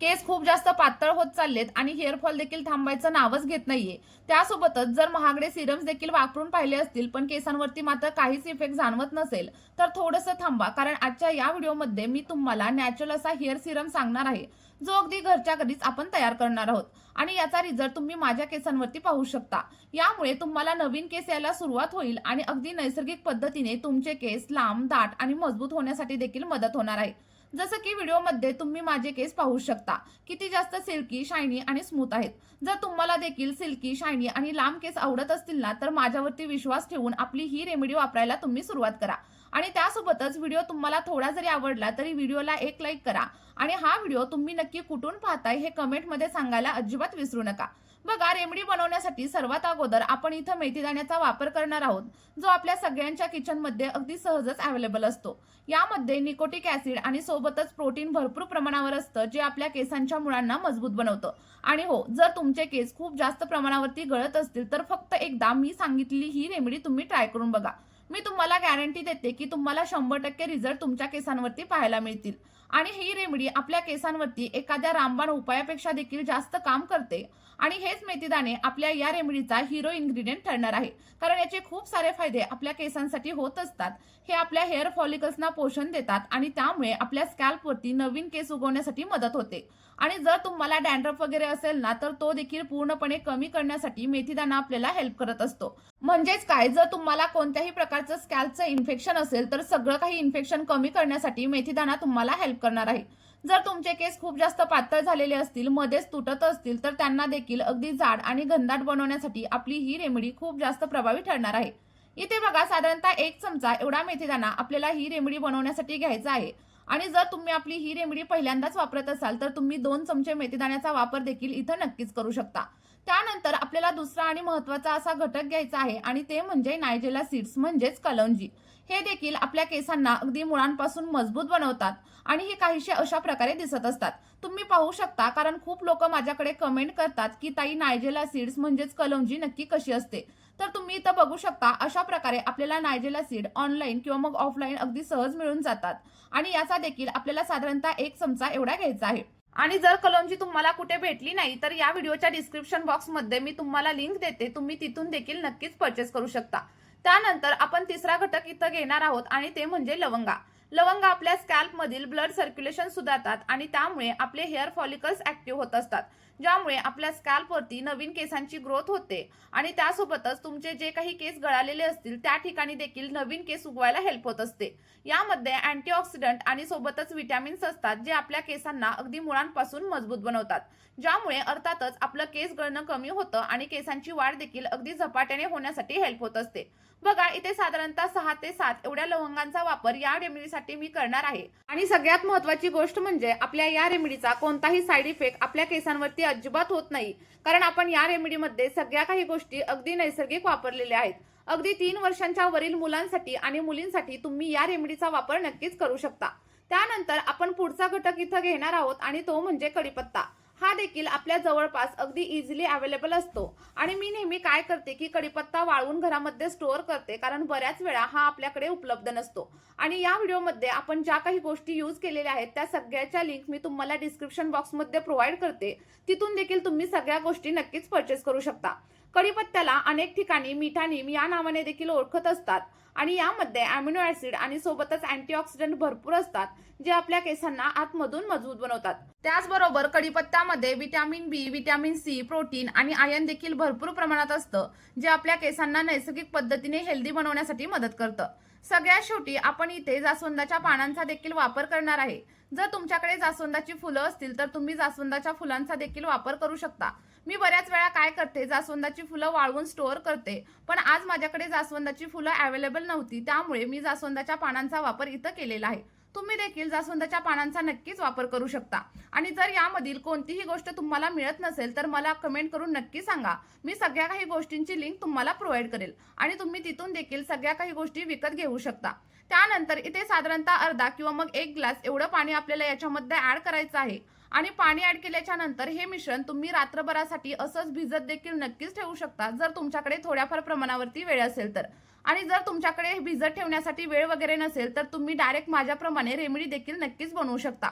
केस खूप जास्त पातळ होत चाललेत आणि हेअर फॉल देखील थांबायचं नावच घेत नाहीये। त्यासोबतच जर महागडे सिरम्स देखील वापरून पाहिले असतील पण केसांवरती मात्र काहीच इफेक्ट जाणवत नसेल तर थोडंसं थांबा, कारण आजच्या या व्हिडिओमध्ये मी तुम्हाला नॅचरल असा हेअर सिरम सांगणार आहे, जो अगदी घरच्या घरीच आपण तयार करणार आहोत आणि याचा रिझल्ट तुम्ही माझ्या केसांवरती पाहू शकता। यामुळे तुम्हाला नवीन केस यायला सुरुवात होईल आणि अगदी नैसर्गिक पद्धतीने तुमचे केस लांब, दाट आणि मजबूत होण्यासाठी देखील मदत होणार आहे। जसं की व्हिडिओमध्ये तुम्ही माझे केस पाहू शकता, किती जास्त सिल्की, शायनी आणि स्मूथ आहेत। जर तुम्हाला देखील सिल्की, शायनी आणि लांब केस आवडत असतील ना, तर माझ्यावरती विश्वास ठेवून आपली ही रेमेडी वापरायला तुम्ही सुरुवात करा। आणि त्यासोबतच व्हिडिओ तुम्हाला थोडा जरी आवडला तरी व्हिडिओला एक लाईक करा आणि हा व्हिडिओ तुम्ही नक्की कुठून पाहताय हे कमेंटमध्ये सांगायला अजिबात विसरू नका। बघा, रेमेडी बनवण्यासाठी सर्वात अगोदर आपण इथं मेथीदाण्याचा वापर करणार आहोत, जो आपल्या सगळ्यांच्या किचनमध्ये अगदी सहजच अवेलेबल असतो। यामध्ये निकोटिक ऍसिड आणि सोबतच प्रोटीन भरपूर प्रमाणावर असतं, जे आपल्या केसांच्या मुळांना मजबूत बनवतं। आणि हो, जर तुमचे केस खूप जास्त प्रमाणावरती गळत असतील तर फक्त एकदा मी सांगितलेली ही रेमेडी तुम्ही ट्राय करून बघा। मी तुम्हाला गॅरंटी देते की तुम्हाला 100% रिझल्ट तुमच्या केसांवरती पाहायला मिळतील आणि ही रेमेडी आपल्या केसांवरती एखाद्या रामबाण उपायापेक्षा देखील जास्त काम करते। आणि हेच मेथीदाणे आपल्या या रेमेडीचा हिरो इन्ग्रेडियंट ठरणार आहे, कारण याचे खूप सारे फायदे आपल्या केसांसाठी होत असतात। हे आपल्या हेअर फॉलिकल्सना पोषण देतात आणि त्यामुळे आपल्या स्कॅल्पवरती नवीन केस उगवण्यासाठी मदत होते। आणि जर तुम्हाला डॅन्ड्रफ वगैरे असेल ना, तर तो देखील पूर्णपणे कमी करण्यासाठी मेथीदाणा आपल्याला हेल्प करत असतो। म्हणजेच काय, जर तुम्हाला कोणत्याही प्रकारचं स्कॅल्पचं इन्फेक्शन असेल तर सगळं काही इन्फेक्शन कमी करण्यासाठी मेथीदाणा तुम्हाला हेल्प करणार आहे। जर तुमचे केस खूप जास्त पातळ झालेले असतील, मध्येच तुटत असतील, तर त्यांना देखील अगदी जाड आणि घनदाट बनवण्यासाठी आपली ही रेमेडी खूप जास्त प्रभावी ठरणार आहे। इथे बघा, साधारणतः 1 चमचा एवढा मेथीदाणा आपल्याला ही रेमेडी बनवण्यासाठी घ्यायचा आहे। आणि जर तुम्ही आपली ही रेमेडी पहिल्यांदाच वापरत असाल तर तुम्ही 2 चमचे मेथीदाण्याचा वापर देखील इथं नक्कीच करू शकता। त्यानंतर आपल्याला दुसरा आणि महत्त्वाचा असा घटक घ्यायचा आहे आणि ते म्हणजे नायजेला सीड्स म्हणजेच कलौंजी। हे देखील आपल्या केसांना अगदी मुळांपासून मजबूत बनवतात आणि हे काहीशे अशा प्रकारे दिसत असतात। तुम्ही पाहू शकता, कारण खूप लोक माझ्याकडे कमेंट करतात की ताई, नायजेला सीड्स म्हणजेच कलौंजी नक्की कशी असते। तर तुम्ही इथं बघू शकता, अशा प्रकारे आपल्याला नायजेला सीड ऑनलाईन किंवा मग ऑफलाईन अगदी सहज मिळून जातात आणि याचा देखील आपल्याला साधारणतः 1 चमचा एवढा घ्यायचा आहे। आणि जर कलौंजी तुम्हाला कुठे भेटली नाही तर या व्हिडिओच्या डिस्क्रिप्शन बॉक्समध्ये मी तुम्हाला लिंक देते, तुम्ही तिथून देखील नक्कीच परचेस करू शकता। त्यानंतर आपण तिसरा घटक इथं घेणार आहोत आणि ते म्हणजे लवंगा। लवंगा आपल्या स्कॅल्पमधील ब्लड सर्क्युलेशन सुधारतात आणि त्यामुळे आपले हेअर फॉलिकल्स ऍक्टिव्ह होत असतात, ज्यामुळे आपल्या स्कॅल्पवरती नवीन केसांची ग्रोथ होते आणि त्यासोबतच तुमचे जे काही केस गळालेले असतील त्या ठिकाणी देखील नवीन केस उगवायला हेल्प होत असते। यामध्ये अँटीऑक्सिडंट आणि सोबतच विटॅमिन्स असतात, जे आपल्या केसांना अगदी मुळांपासून मजबूत बनवतात, ज्यामुळे अर्थातच आपलं केस गळणं कमी होतं आणि केसांची वाढ देखील अगदी झपाट्याने होण्यासाठी हेल्प होत असते। बघा, इथे साधारणतः 6 ते 7 एवढ्या लवंगांचा वापर या रेमेडीसाठी मी करणार आहे। आणि सगळ्यात महत्त्वाची गोष्ट म्हणजे आपल्या या रेमेडीचा कोणताही साईड इफेक्ट आपल्या केसांवरती अजिबात होत नाही, कारण आपण या रेमेडीमध्ये सगळ्या काही गोष्टी अगदी नैसर्गिक वापरलेल्या आहेत। अगदी 3 वर्षांच्या वरील मुलांसाठी आणि मुलींसाठी तुम्ही या रेमेडीचा वापर नक्कीच करू शकता। त्यानंतर आपण पुढचा घटक इथं घेणार आहोत आणि तो म्हणजे कढीपत्ता। हा देखील आपल्या जवळपास अगदी इझिली अवेलेबल असतो आणि मी नेहमी काय करते की कढीपत्ता वाळवून घरामध्ये स्टोअर करते, कारण बऱ्याच वेळा हा आपल्याकडे उपलब्ध नसतो। आणि या व्हिडिओमध्ये आपण ज्या काही गोष्टी यूज केलेल्या आहेत त्या सगळ्याच्या लिंक मी तुम्हाला डिस्क्रिप्शन बॉक्समध्ये प्रोव्हाइड करते, तिथून देखील तुम्ही सगळ्या गोष्टी नक्कीच परचेस करू शकता। कढीपत्त्याला अनेक ठिकाणी मिठा नीम या नावाने देखील ओळखत असतात आणि यामध्ये अॅमिनो ऍसिड आणि सोबतच अँटीऑक्सिडंट भरपूर असतात, जे आपल्या केसांना आतमधून मजबूत बनवतात। त्याचबरोबर कढीपत्त्यामध्ये विटॅमिन बी, विटॅमिन सी, प्रोटीन आणि आयर्न देखील भरपूर प्रमाणात असतं, जे आपल्या केसांना नैसर्गिक पद्धतीने हेल्दी बनवण्यासाठी मदत करतं। सगळ्यात शेवटी आपण इथे जास्वंदाच्या पानांचा देखील वापर करणार आहे। जर तुमच्याकडे जास्वंदाची फुलं असतील तर तुम्ही जास्वंदाच्या फुलांचा देखील वापर करू शकता। मी बऱ्याच वेळा काय करते, जास्वंदाची फुलं वाळवून स्टोअर करते, पण आज माझ्याकडे जास्वंदाची फुलं अवेलेबल नव्हती, त्यामुळे मी जास्वंदाच्या पानांचा वापर इथं केलेला आहे। तुम्ही देखील जास्वंदाच्या पानांचा नक्कीच वापर करू शकता। आणि जर यामधील कोणतीही गोष्ट तुम्हाला मिळत नसेल तर मला कमेंट करून नक्की सांगा, मी सगळ्या काही गोष्टींची लिंक तुम्हाला प्रोव्हाइड करेल आणि तुम्ही तिथून देखील सगळ्या काही गोष्टी विकत घेऊ शकता। त्यानंतर इथे साधारणतः अर्धा किंवा मग 1 ग्लास एवढं पाणी आपल्याला याच्यामध्ये ऍड करायचं आहे आणि पाणी ऍड केल्याच्या नंतर हे मिश्रण तुम्ही रात्रभरासाठी असंच भिजत देखील नक्कीच ठेवू शकता, जर तुमच्याकडे थोड्याफार प्रमाणावरती वेळ असेल तर। आणि जर तुमच्याकडे भिजत ठेवण्यासाठी वेळ वगैरे नसेल तर तुम्ही डायरेक्ट माझ्याप्रमाणे रेमेडी देखील नक्कीच बनवू शकता।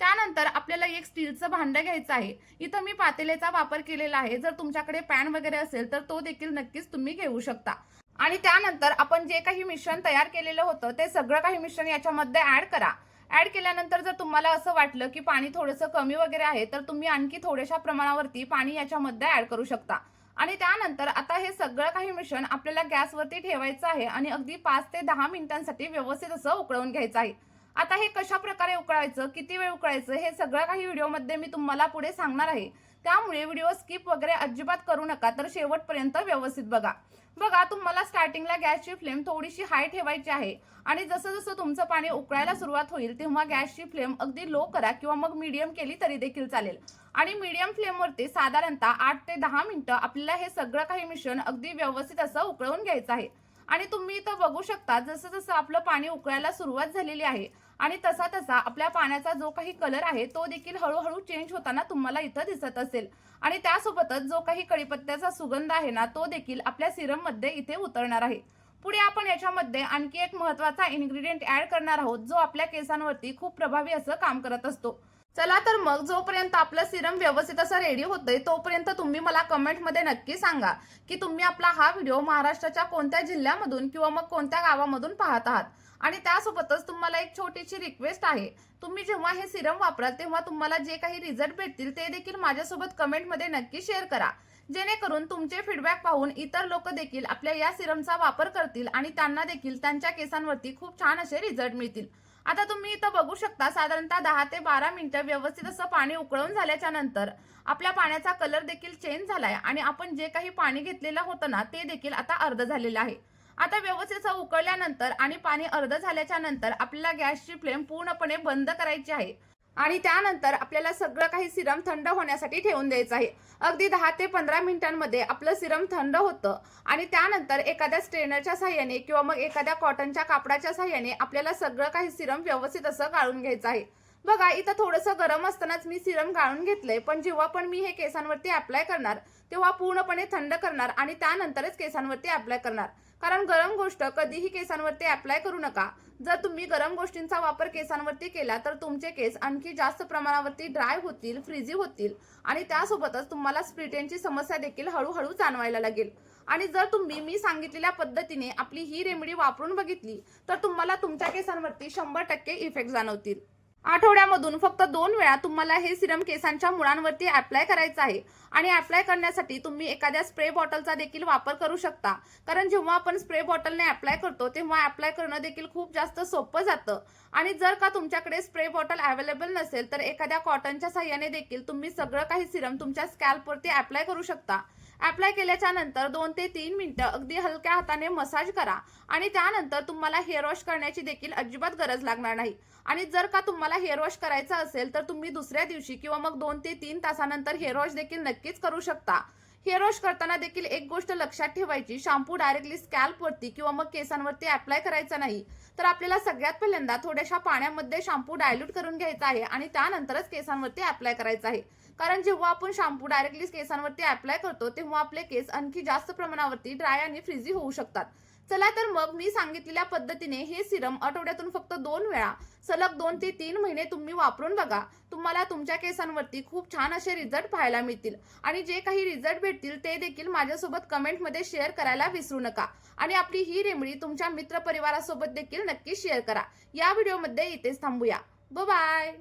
त्यानंतर आपल्याला एक स्टीलचं भांडं घ्यायचं आहे. इथं मी पातेल्याचा वापर केलेला आहे. जर तुमच्याकडे पॅन वगैरे असेल तर तो देखील नक्कीच तुम्ही घेऊ शकता. आणि त्यानंतर आपण जे काही मिश्रण तयार केलेलं होतं ते सगळं काही मिश्रण याच्यामध्ये ऍड करा. ऍड केल्यानंतर जर तुम्हाला असं वाटलं की पाणी थोडंसं कमी वगैरे आहे तर तुम्ही आणखी थोड्याशा प्रमाणावरती पाणी याच्यामध्ये ऍड करू शकता. आणि त्यानंतर आता हे सगळं काही मिश्रण आपल्याला गॅसवरती ठेवायचं आहे आणि अगदी 5 ते 10 मिनिटांसाठी व्यवस्थित असं उकळवून घ्यायचं आहे. आता हे कशा प्रकारे उकळायचं, किती वेळ उकळायचं हे सगळं काही व्हिडिओमध्ये मी तुम्हाला पुढे सांगणार आहे. त्यामुळे व्हिडिओ स्किप वगैरे अजिबात करू नका, तर शेवटपर्यंत व्यवस्थित बघा. बघा, तुम्हाला स्टार्टिंगला गॅसची फ्लेम थोडीशी हाय ठेवायची आहे आणि जसं जसं तुमचं पाणी उकळायला सुरुवात होईल तेव्हा गॅसची फ्लेम अगदी लो करा किंवा मग मीडियम केली तरी देखील चालेल. आणि मीडियम फ्लेमवरती साधारणतः 8 ते 10 मिनिटं आपल्याला हे सगळं काही मिश्रण अगदी व्यवस्थित असं उकळवून घ्यायचं आहे. आणि तुम्ही इथं बघू शकता जसं जसं आपलं पाणी उकळायला सुरुवात झालेली आहे आणि तसा तसा आपल्या पाण्याचा जो काही कलर आहे तो देखील हळूहळू चेंज होताना तुम्हाला इथं दिसत असेल. आणि त्यासोबतच जो काही कढीपत्त्याचा सुगंध आहे ना तो देखील आपल्या सिरम मध्ये इथे उतरणार आहे. पुढे आपण याच्यामध्ये आणखी एक महत्त्वाचा इन्ग्रेडियंट ऍड करणार आहोत जो आपल्या केसांवरती खूप प्रभावी असं काम करत असतो. चला तर मग जोपर्यंत आपलं सिरम व्यवस्थित असं रेडी होतंय तोपर्यंत तुम्ही मला कमेंटमध्ये नक्की सांगा की तुम्ही आपला हा व्हिडिओ महाराष्ट्राच्या कोणत्या जिल्ह्यामधून किंवा मग कोणत्या गावामधून पाहत आहात. आणि त्यासोबतच तुम्हाला एक छोटीशी रिक्वेस्ट आहे, तुम्ही जेव्हा हे सिरम वापराल तेव्हा तुम्हाला जे काही रिझल्ट भेटतील ते देखील माझ्यासोबत कमेंटमध्ये नक्की शेअर करा, जेणेकरून तुमचे फीडबॅक पाहून इतर लोक देखील आपल्या या सिरमचा वापर करतील आणि त्यांना देखील त्यांच्या केसांवरती खूप छान असे रिझल्ट मिळतील. आता तुम्ही इथं बघू शकता साधारणतः 10 ते 12 मिनिटं व्यवस्थित असं पाणी उकळून झाल्याच्या नंतर आपल्या पाण्याचा कलर देखील चेंज झालाय आणि आपण जे काही पाणी घेतलेलं होतं ना ते देखील आता अर्ध झालेलं आहे. आता व्यवस्थित असं उकळल्यानंतर आणि पाणी अर्ध झाल्याच्या नंतर आपल्याला गॅसची फ्लेम पूर्णपणे बंद करायची आहे आणि त्यानंतर आपल्याला सगळं काही सिरम थंड होण्यासाठी ठेवून द्यायचं आहे. अगदी 10 ते 15 मिनिटांमध्ये आपलं सिरम थंड होतं आणि त्यानंतर एखाद्या स्ट्रेनरच्या साहाय्याने किंवा मग एखाद्या कॉटनच्या कापडाच्या साहाय्याने आपल्याला सगळं काही सिरम व्यवस्थित असं गाळून घ्यायचं आहे. बघा, इथं थोडंसं गरम असतानाच मी सिरम गाळून घेतलंय, पण जेव्हा पण मी हे केसांवरती अप्लाय करणार तेव्हा पूर्णपणे थंड करणार आणि त्यानंतरच केसांवरती अप्लाय करणार. कारण गरम गोष्ट कधीही केसांवरती अप्लाय करू नका. जर तुम्ही गरम गोष्टींचा वापर केसांवरती केला तर तुमचे केस आणखी जास्त प्रमाणावरती ड्राय होतील, फ्रीजी होतील आणि त्यासोबतच तुम्हाला स्प्लिटेनची समस्या देखील हळूहळू जाणवायला लागेल. आणि जर तुम्ही मी सांगितलेल्या पद्धतीने आपली ही रेमेडी वापरून बघितली तर तुम्हाला तुमच्या केसांवरती 100% इफेक्ट जाणवतील. आठवड्यामधून फक्त 2 वेळा तुम्हाला हे सिरम केसांच्या मुळांवरती अप्लाय करायचं आहे आणि अप्लाय करण्यासाठी तुम्ही एखाद्या स्प्रे बॉटलचा देखील वापर करू शकता. कारण जेव्हा आपण स्प्रे बॉटलने अप्लाय करतो तेव्हा अप्लाय करणं देखील खूप जास्त सोपं जातं. आणि जर का तुमच्याकडे स्प्रे बॉटल अवेलेबल नसेल तर एखाद्या कॉटनच्या साहाय्याने देखील तुम्ही सगळं काही सिरम तुमच्या स्कॅल्पवरती अप्लाय करू शकता. अप्लाय केल्याच्या नंतर 2 ते 3 मिनिटं अगदी हलक्या हाताने मसाज करा आणि त्यानंतर तुम्हाला हेअर वॉश करण्याची देखील अजिबात गरज लागणार नाही. आणि जर का तुम्हाला हेअर वॉश करायचा असेल तर तुम्ही दुसऱ्या दिवशी किंवा मग 2 ते 3 तासानंतर हेअर वॉश देखील नक्कीच करू शकता. हेअर वॉश करताना देखील एक गोष्ट लक्षात ठेवायची, शॅम्पू डायरेक्टली स्कॅल्पवरती किंवा मग केसांवरती अप्लाय करायचा नाही. तर आपल्याला सगळ्यात पहिल्यांदा थोड्याशा पाण्यामध्ये शॅम्पू डायल्यूट करून घ्यायचा आहे आणि त्यानंतरच केसांवरती अप्लाय करायचा आहे. कारण जेव्हा आपण शॅम्पू डायरेक्टली केसांवरती अप्लाय करतो तेव्हा आपले केस आणखी जास्त प्रमाणावरती ड्राय आणि फ्रीजी होऊ शकतात. चला तर मग मी सांगितलेल्या पद्धतीने हे सिरम आठवड्यातून फक्त 2 वेळा सलग 2 ते 3 महिने तुम्ही वापरून बघा. तुम्हाला तुमच्या केसांवरती खूप छान असे रिझल्ट पाहायला मिळतील आणि जे काही रिझल्ट भेटतील ते देखील माझ्यासोबत कमेंटमध्ये शेअर करायला विसरू नका. आणि आपली ही रेमेडी तुमच्या मित्रपरिवारासोबत देखील नक्की शेअर करा. या व्हिडिओमध्ये इथेच थांबूया. Bye bye.